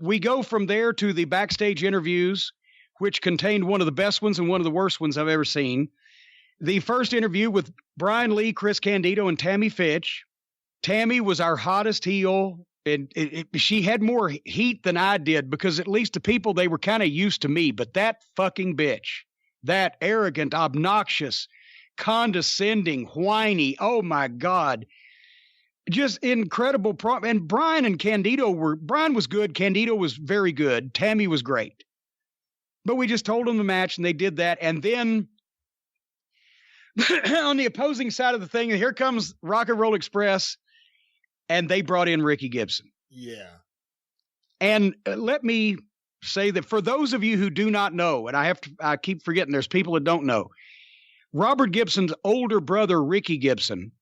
we go from there to the backstage interviews, which contained one of the best ones and one of the worst ones I've ever seen. The first interview with Brian Lee, Chris Candido, and Tammy Fitch. Tammy was our hottest heel, and she had more heat than I did because at least the people, they were kind of used to me. But that fucking bitch, that arrogant, obnoxious, condescending, whiny, oh my God, just incredible. And Brian and Candido Brian was good. Candido was very good. Tammy was great. But we just told them the match and they did that. And then on the opposing side of the thing, here comes Rock and Roll Express, and they brought in Ricky Gibson. Yeah. And let me say that for those of you who do not know, and I keep forgetting there's people that don't know, Robert Gibson's older brother, Ricky Gibson,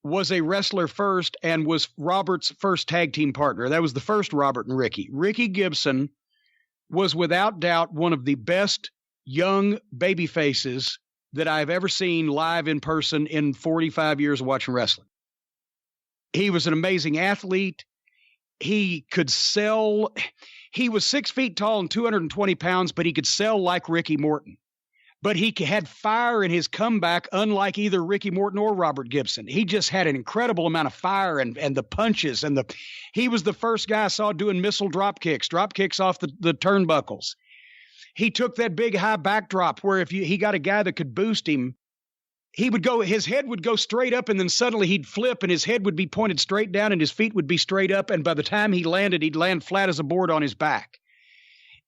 was a wrestler first and was Robert's first tag team partner. That was the first Robert and Ricky. Ricky Gibson was without doubt one of the best young baby faces that I've ever seen live in person in 45 years of watching wrestling. He was an amazing athlete. He could sell. He was 6 feet tall and 220 pounds, but he could sell like Ricky Morton. But he had fire in his comeback, unlike either Ricky Morton or Robert Gibson. He just had an incredible amount of fire and the punches. He was the first guy I saw doing missile drop kicks off the turnbuckles. He took that big high backdrop where if he got a guy that could boost him, his head would go straight up and then suddenly he'd flip and his head would be pointed straight down and his feet would be straight up. And by the time he landed, he'd land flat as a board on his back.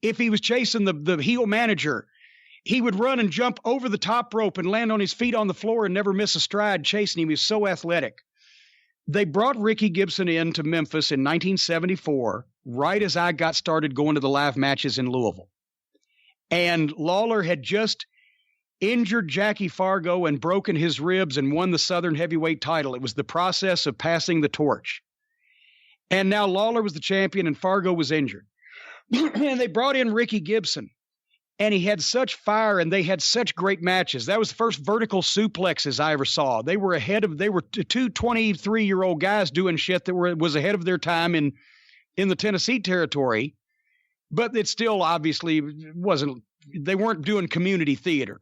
If he was chasing the heel manager, he would run and jump over the top rope and land on his feet on the floor and never miss a stride chasing him. He was so athletic. They brought Ricky Gibson into Memphis in 1974, right as I got started going to the live matches in Louisville. And Lawler had just injured Jackie Fargo and broken his ribs and won the Southern Heavyweight title. It was the process of passing the torch. And now Lawler was the champion and Fargo was injured. And they brought in Ricky Gibson. And he had such fire and they had such great matches. That was the first vertical suplexes I ever saw. They were two 23-year-old guys doing shit that was ahead of their time in the Tennessee territory. But it still obviously they weren't doing community theater.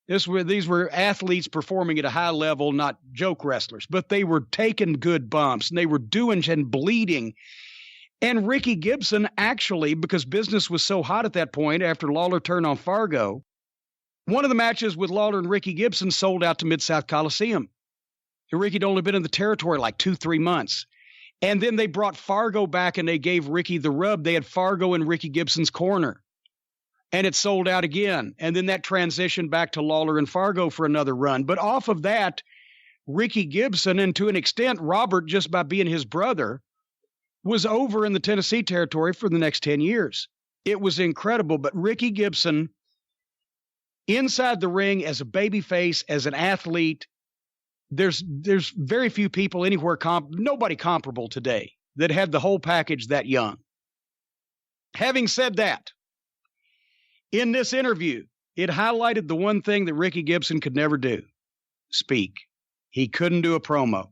These were athletes performing at a high level, not joke wrestlers, but they were taking good bumps and they were doing and bleeding. And Ricky Gibson actually, because business was so hot at that point after Lawler turned on Fargo, one of the matches with Lawler and Ricky Gibson sold out to Mid-South Coliseum. And Ricky had only been in the territory like 2-3 months. And then they brought Fargo back and they gave Ricky the rub. They had Fargo in Ricky Gibson's corner. And it sold out again. And then that transitioned back to Lawler and Fargo for another run. But off of that, Ricky Gibson, and to an extent, Robert, just by being his brother, was over in the Tennessee territory for the next 10 years. It was incredible. But Ricky Gibson, inside the ring as a babyface, as an athlete, there's very few people anywhere, nobody comparable today that had the whole package that young. Having said that, in this interview, it highlighted the one thing that Ricky Gibson could never do: speak. He couldn't do a promo.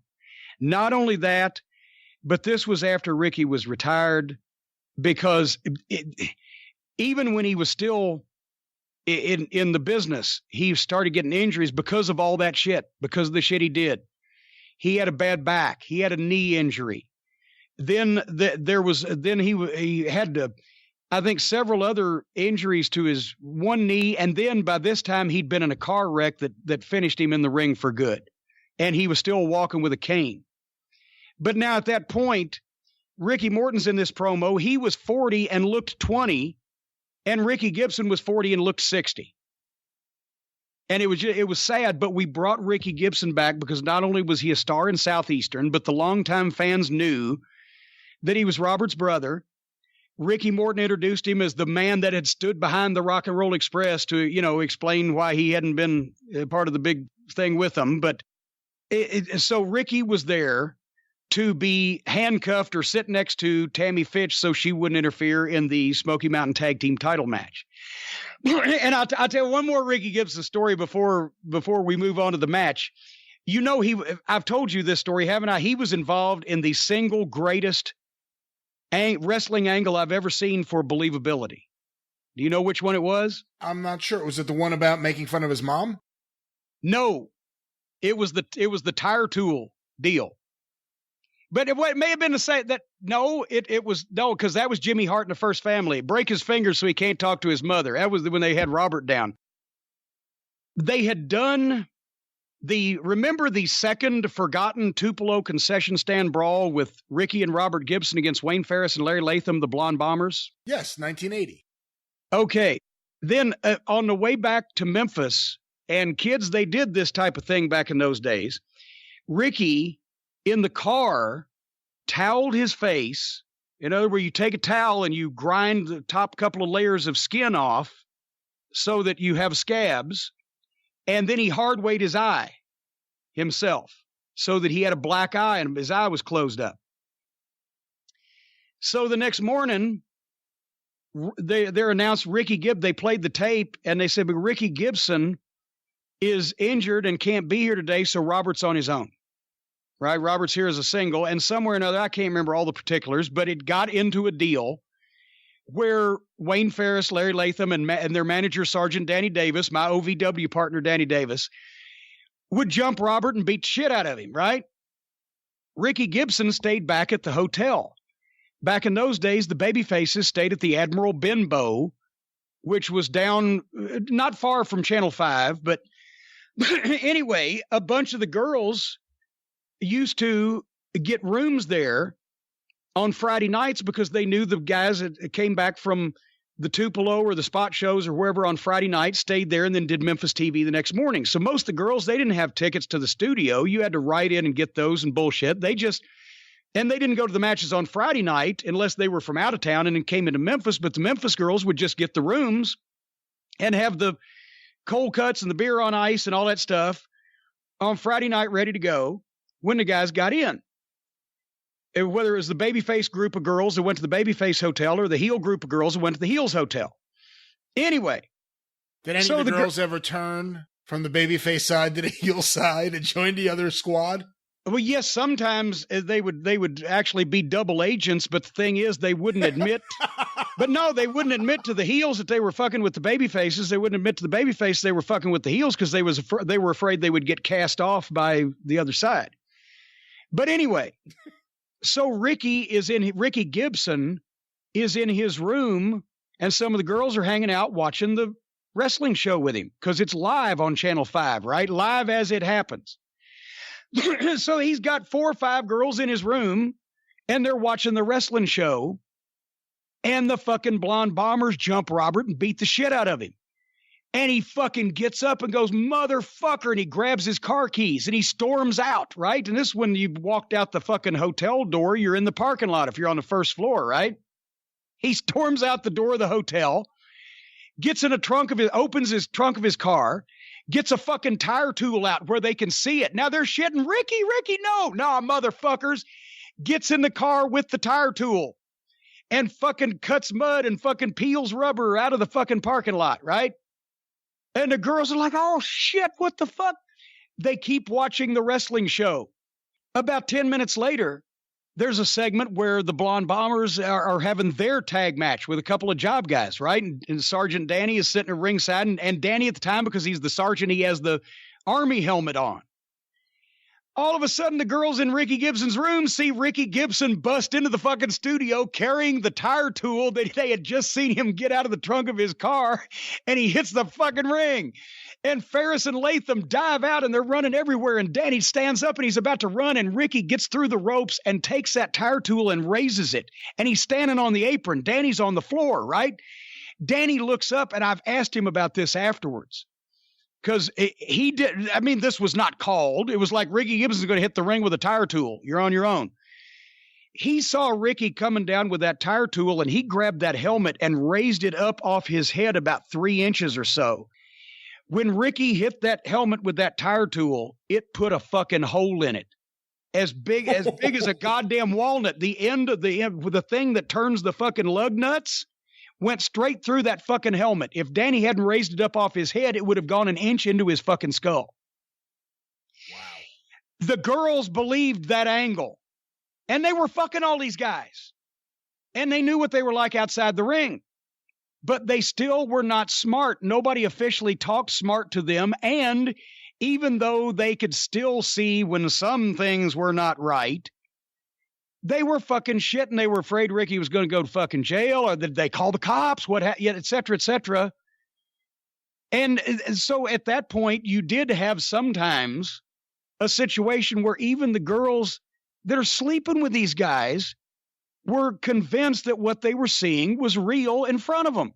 Not only that, but this was after Ricky was retired, because even when he was still in the business, he started getting injuries because of all that shit, because of the shit he did. He had a bad back. He had a knee injury. Then he had I think several other injuries to his one knee. And then by this time he'd been in a car wreck that finished him in the ring for good. And he was still walking with a cane. But now at that point, Ricky Morton's in this promo. He was 40 and looked 20. And Ricky Gibson was 40 and looked 60. And it was sad, but we brought Ricky Gibson back because not only was he a star in Southeastern, but the longtime fans knew that he was Robert's brother. Ricky Morton introduced him as the man that had stood behind the Rock and Roll Express to, explain why he hadn't been part of the big thing with them. But so Ricky was there to be handcuffed or sit next to Tammy Fitch so she wouldn't interfere in the Smoky Mountain Tag Team title match. And I'll tell you one more Ricky Gibson story before we move on to the match. I've told you this story, haven't I? He was involved in the single greatest wrestling angle I've ever seen for believability. Do you know which one it was? I'm not sure. Was it the one about making fun of his mom? No, it was the tire tool deal. But it may have been to say that it was because that was Jimmy Hart in the First Family. Break his fingers so he can't talk to his mother. That was when they had Robert down. They had done remember the second forgotten Tupelo concession stand brawl with Ricky and Robert Gibson against Wayne Ferris and Larry Latham, the Blonde Bombers? Yes, 1980. Okay. Then on the way back to Memphis, and kids, they did this type of thing back in those days. Ricky, in the car, toweled his face. In other words, you take a towel and you grind the top couple of layers of skin off so that you have scabs. And then he hard weighed his eye himself so that he had a black eye and his eye was closed up. So the next morning, they're announced Ricky Gibb. They played the tape and they said, but Ricky Gibson is injured and can't be here today, so Robert's on his own. Right? Robert's here as a single, and somewhere or another, I can't remember all the particulars, but it got into a deal where Wayne Ferris, Larry Latham, and their manager, Sergeant Danny Davis, my OVW partner, Danny Davis, would jump Robert and beat the shit out of him, right? Ricky Gibson stayed back at the hotel. Back in those days, the babyfaces stayed at the Admiral Benbow, which was down not far from Channel 5, but anyway, a bunch of the girls used to get rooms there on Friday nights because they knew the guys that came back from the Tupelo or the spot shows or wherever on Friday night, stayed there and then did Memphis TV the next morning. So most of the girls, they didn't have tickets to the studio. You had to write in and get those and bullshit. And they didn't go to the matches on Friday night unless they were from out of town and then came into Memphis. But the Memphis girls would just get the rooms and have the cold cuts and the beer on ice and all that stuff on Friday night ready to go when the guys got in. Whether it was the babyface group of girls that went to the babyface hotel or the heel group of girls that went to the heels hotel. Anyway. Did any of the girls ever turn from the babyface side to the heel side and join the other squad? Well, yes, sometimes they would actually be double agents, but the thing is they wouldn't admit. But no, they wouldn't admit to the heels that they were fucking with the baby faces. They wouldn't admit to the baby face they were fucking with the heels because they were afraid they would get cast off by the other side. But anyway, so Ricky Gibson is in his room, and some of the girls are hanging out watching the wrestling show with him because it's live on Channel 5, right? Live as it happens. So he's got 4 or 5 girls in his room, and they're watching the wrestling show. And the fucking Blonde Bombers jump Robert and beat the shit out of him. And he fucking gets up and goes, motherfucker, and he grabs his car keys and he storms out, right? And this is when you walked out the fucking hotel door, you're in the parking lot if you're on the first floor, right? He storms out the door of the hotel, opens his trunk of his car, gets a fucking tire tool out where they can see it. Now they're shitting, Ricky, no, motherfuckers. Gets in the car with the tire tool and fucking cuts mud and fucking peels rubber out of the fucking parking lot, right? And the girls are like, oh shit, what the fuck? They keep watching the wrestling show. About 10 minutes later, there's a segment where the Blonde Bombers are having their tag match with a couple of job guys, right? And Sergeant Danny is sitting at ringside, and Danny at the time, because he's the sergeant, he has the Army helmet on. All of a sudden, the girls in Ricky Gibson's room see Ricky Gibson bust into the fucking studio carrying the tire tool that they had just seen him get out of the trunk of his car, and he hits the fucking ring. And Ferris and Latham dive out, and they're running everywhere, and Danny stands up, and he's about to run, and Ricky gets through the ropes and takes that tire tool and raises it, and he's standing on the apron. Danny's on the floor, right? Danny looks up, and I've asked him about this afterwards. Because he did, I mean, this was not called. It was like Ricky Gibson's going to hit the ring with a tire tool. You're on your own. He saw Ricky coming down with that tire tool, and he grabbed that helmet and raised it up off his head about 3 inches or so. When Ricky hit that helmet with that tire tool, it put a fucking hole in it. As big as a goddamn walnut. The end with the thing that turns the fucking lug nuts went straight through that fucking helmet. If Danny hadn't raised it up off his head, it would have gone an inch into his fucking skull. Wow. The girls believed that angle. And they were fucking all these guys. And they knew what they were like outside the ring. But they still were not smart. Nobody officially talked smart to them. And even though they could still see when some things were not right, they were fucking shit, and they were afraid Ricky was going to go to fucking jail, or did they call the cops, et cetera, et cetera. And so at that point, you did have sometimes a situation where even the girls that are sleeping with these guys were convinced that what they were seeing was real in front of them.